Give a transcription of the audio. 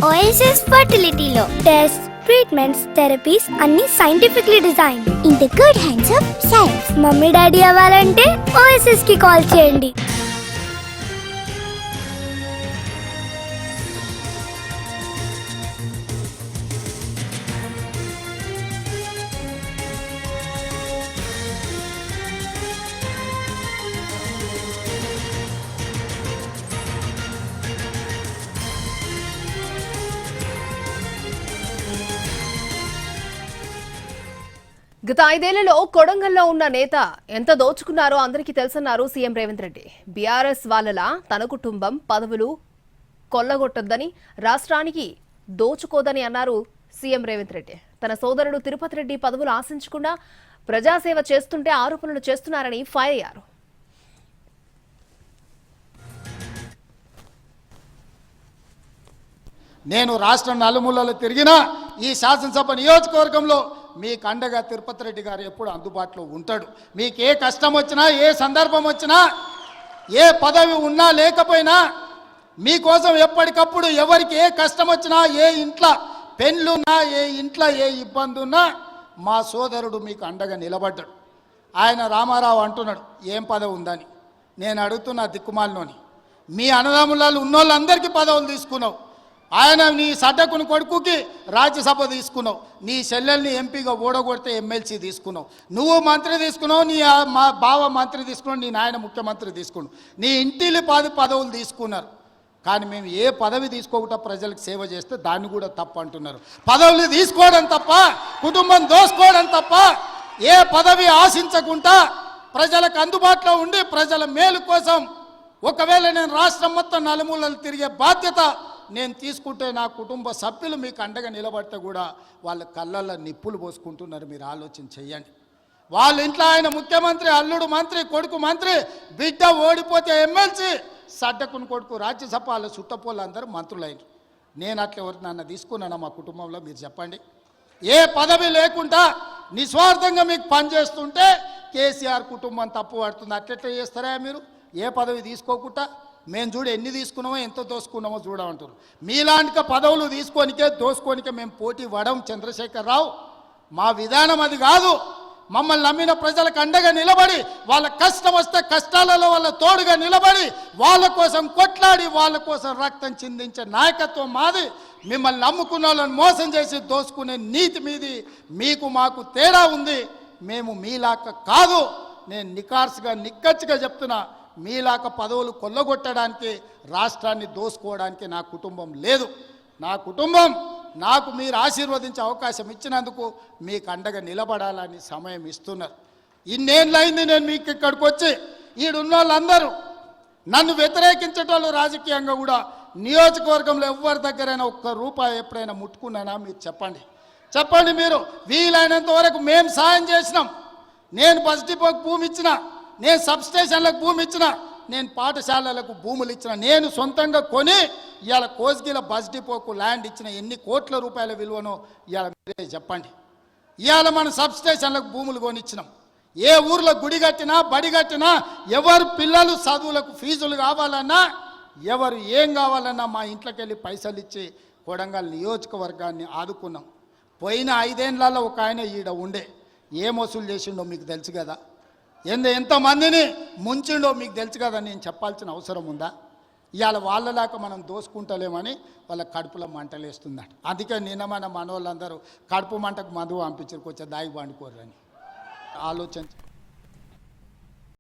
OSS ఫర్టిలిటీలో test treatments therapies అన్ని scientifically design in the good hands of science. Mummy daddy అవ్వాలంటే OSS కి call చేయండి. గత 5 ఏళ్లలో కొడంగల్లో ఉన్న నేత ఎంత దోచుకున్నారో అందరికీ తెలుసన్నారు సీఎం రేవంత్ రెడ్డి. బీఆర్ఎస్ వాళ్ళలా తన కుటుంబం పదవులు కొల్లగొట్టొద్దని, రాష్ట్రానికి దోచుకోదని అన్నారు సీఎం రేవంత్ రెడ్డి. తన సోదరుడు తిరుపతి రెడ్డి పదవులు ఆశించకుండా ప్రజాసేవ చేస్తుంటే ఆరోపణలు చేస్తున్నారని ఫైర్ అయ్యారు. నేను రాష్ట్రం నలుమూలలో తిరిగినా ఈ శాసనసభ నియోజకవర్గంలో మీకు అండగా తిరుపతి రెడ్డి గారు ఎప్పుడు అందుబాటులో ఉంటాడు. మీకు ఏ కష్టం వచ్చినా, ఏ సందర్భం వచ్చినా, ఏ పదవి ఉన్నా లేకపోయినా మీకోసం ఎప్పటికప్పుడు ఎవరికి ఏ కష్టం వచ్చినా, ఏ ఇంట్లో పెళ్ళున్నా, ఏ ఇంట్లో ఏ ఇబ్బంది ఉన్నా మా సోదరుడు మీకు అండగా నిలబడ్డాడు. ఆయన రామారావు అంటున్నాడు ఏం పదవి ఉందని. నేను అడుగుతున్నా దిక్కుమాలినోని, మీ అన్నదమ్ములలో ఉన్నోళ్ళందరికీ పదవులు తీసుకున్నావు. ఆయన నీ సడ్డకుని కొడుకుకి రాజ్యసభ తీసుకున్నావు, నీ చెల్లెల్ని ఎంపీగా ఓడగొడితే ఎమ్మెల్సీ తీసుకున్నావు, నువ్వు మంత్రి తీసుకున్నావు, నీ మా బావ మంత్రి తీసుకున్నావు, నీ నాయన ముఖ్యమంత్రి తీసుకున్నావు, నీ ఇంటిలి పదవులు తీసుకున్నారు. కానీ మేము ఏ పదవి తీసుకోకుండా ప్రజలకు సేవ చేస్తే దాన్ని కూడా తప్పు అంటున్నారు. పదవులు తీసుకోవడం తప్ప, కుటుంబం దోసుకోవడం తప్ప, ఏ పదవి ఆశించకుండా ప్రజలకు అందుబాటులో ఉండి ప్రజల మేలు కోసం ఒకవేళ నేను రాష్ట్రం మొత్తం నలుమూలలు తిరిగే బాధ్యత నేను తీసుకుంటే నా కుటుంబ సభ్యులు మీకు అండగా నిలబడితే కూడా వాళ్ళ కళ్ళల్లో నిప్పులు పోసుకుంటున్నారు. మీరు ఆలోచన చెయ్యండి. వాళ్ళ ఇంట్లో ఆయన ముఖ్యమంత్రి, అల్లుడు మంత్రి, కొడుకు మంత్రి, బిడ్డ ఓడిపోతే ఎమ్మెల్సీ, సడ్డకుని కొడుకు రాజ్యసభ, వాళ్ళ చుట్టపోళ్ళు అందరూ మంత్రులైన. నేను అట్లా ఎవరు నన్ను తీసుకున్నాను మా కుటుంబంలో మీరు చెప్పండి. ఏ పదవి లేకుండా నిస్వార్థంగా మీకు పనిచేస్తుంటే కేసీఆర్ కుటుంబం తప్పు పడుతుంది. అట్లెట్లా చేస్తారా మీరు? ఏ పదవి తీసుకోకుండా మేము చూడు ఎన్ని తీసుకున్నామో ఎంత దోసుకున్నామో చూడమంటారు. మీలాంటి పదవులు తీసుకోనికే దోసుకోనికే మేము పోటీ పడం చంద్రశేఖరరావు. మా విధానం అది కాదు. మమ్మల్ని నమ్మిన ప్రజలకు అండగా నిలబడి, వాళ్ళ కష్టం వస్తే కష్టాలలో వాళ్ళ తోడుగా నిలబడి, వాళ్ళ కోసం కొట్లాడి, వాళ్ళ కోసం రక్తం చిందించే నాయకత్వం మాది. మిమ్మల్ని నమ్ముకున్న వాళ్ళని మోసం చేసి దోసుకునే నీతి మీది. మీకు మాకు తేడా ఉంది. మేము మీలాక కాదు. నేను నికార్సుగా నిక్కచ్చిగా చెప్తున్నా, మీలాక పదవులు కొల్లగొట్టడానికి, రాష్ట్రాన్ని దోసుకోవడానికి నా కుటుంబం లేదు. నా కుటుంబం నాకు మీరు ఆశీర్వదించే అవకాశం ఇచ్చినందుకు మీకు అండగా నిలబడాలని సమయం ఇస్తున్నారు. ఇన్నేళ్ళైంది నేను మీకు ఇక్కడికి వచ్చి. ఈడున్న వాళ్ళందరూ నన్ను వ్యతిరేకించేటోళ్ళు రాజకీయంగా కూడా నియోజకవర్గంలో ఎవరి దగ్గరైనా ఒక్క రూపాయి ఎప్పుడైనా ముట్టుకున్నానా మీరు చెప్పండి. చెప్పండి. మీరు వీలైనంత వరకు మేము సాయం చేసినాం. నేను బస్ డిపోకి భూమి ఇచ్చిన, నేను సబ్స్టేషన్లకు భూమి ఇచ్చిన, నేను పాఠశాలలకు భూములు ఇచ్చిన, నేను సొంతంగా కొని ఇవాళ కోస్గిల బస్ డిపోకు ల్యాండ్ ఇచ్చిన. ఎన్ని కోట్ల రూపాయల విలువనో ఇవాళ మీరే చెప్పండి. ఇవాళ మనం సబ్స్టేషన్లకు భూములు కొనిచ్చినాం. ఏ ఊర్లో గుడి కట్టినా, బడి కట్టినా, ఎవరు పిల్లలు చదువులకు ఫీజులు కావాలన్నా, ఎవరు ఏం కావాలన్నా మా ఇంట్లోకి వెళ్ళి పైసలు ఇచ్చి కొడంగల్ నియోజకవర్గాన్ని ఆదుకున్నాం. పోయిన 5 ఏళ్లలో ఒక ఆయన ఈడ ఉండే ఏం వసూలు చేసిండో మీకు తెలుసు కదా. ఎంతమందిని ముంచిండో మీకు తెలుసు కదా. నేను చెప్పాల్సిన అవసరం ఉందా? ఇవాళ వాళ్ళలాగా మనం దోసుకుంటలేమని వాళ్ళ కడుపులో మంటలేస్తుందట. అందుకే నిన్న మన మనోళ్ళందరూ కడుపు మంటకు మందు పంపించారు, కొంచెం దాగి పండుకోరని ఆలోచన.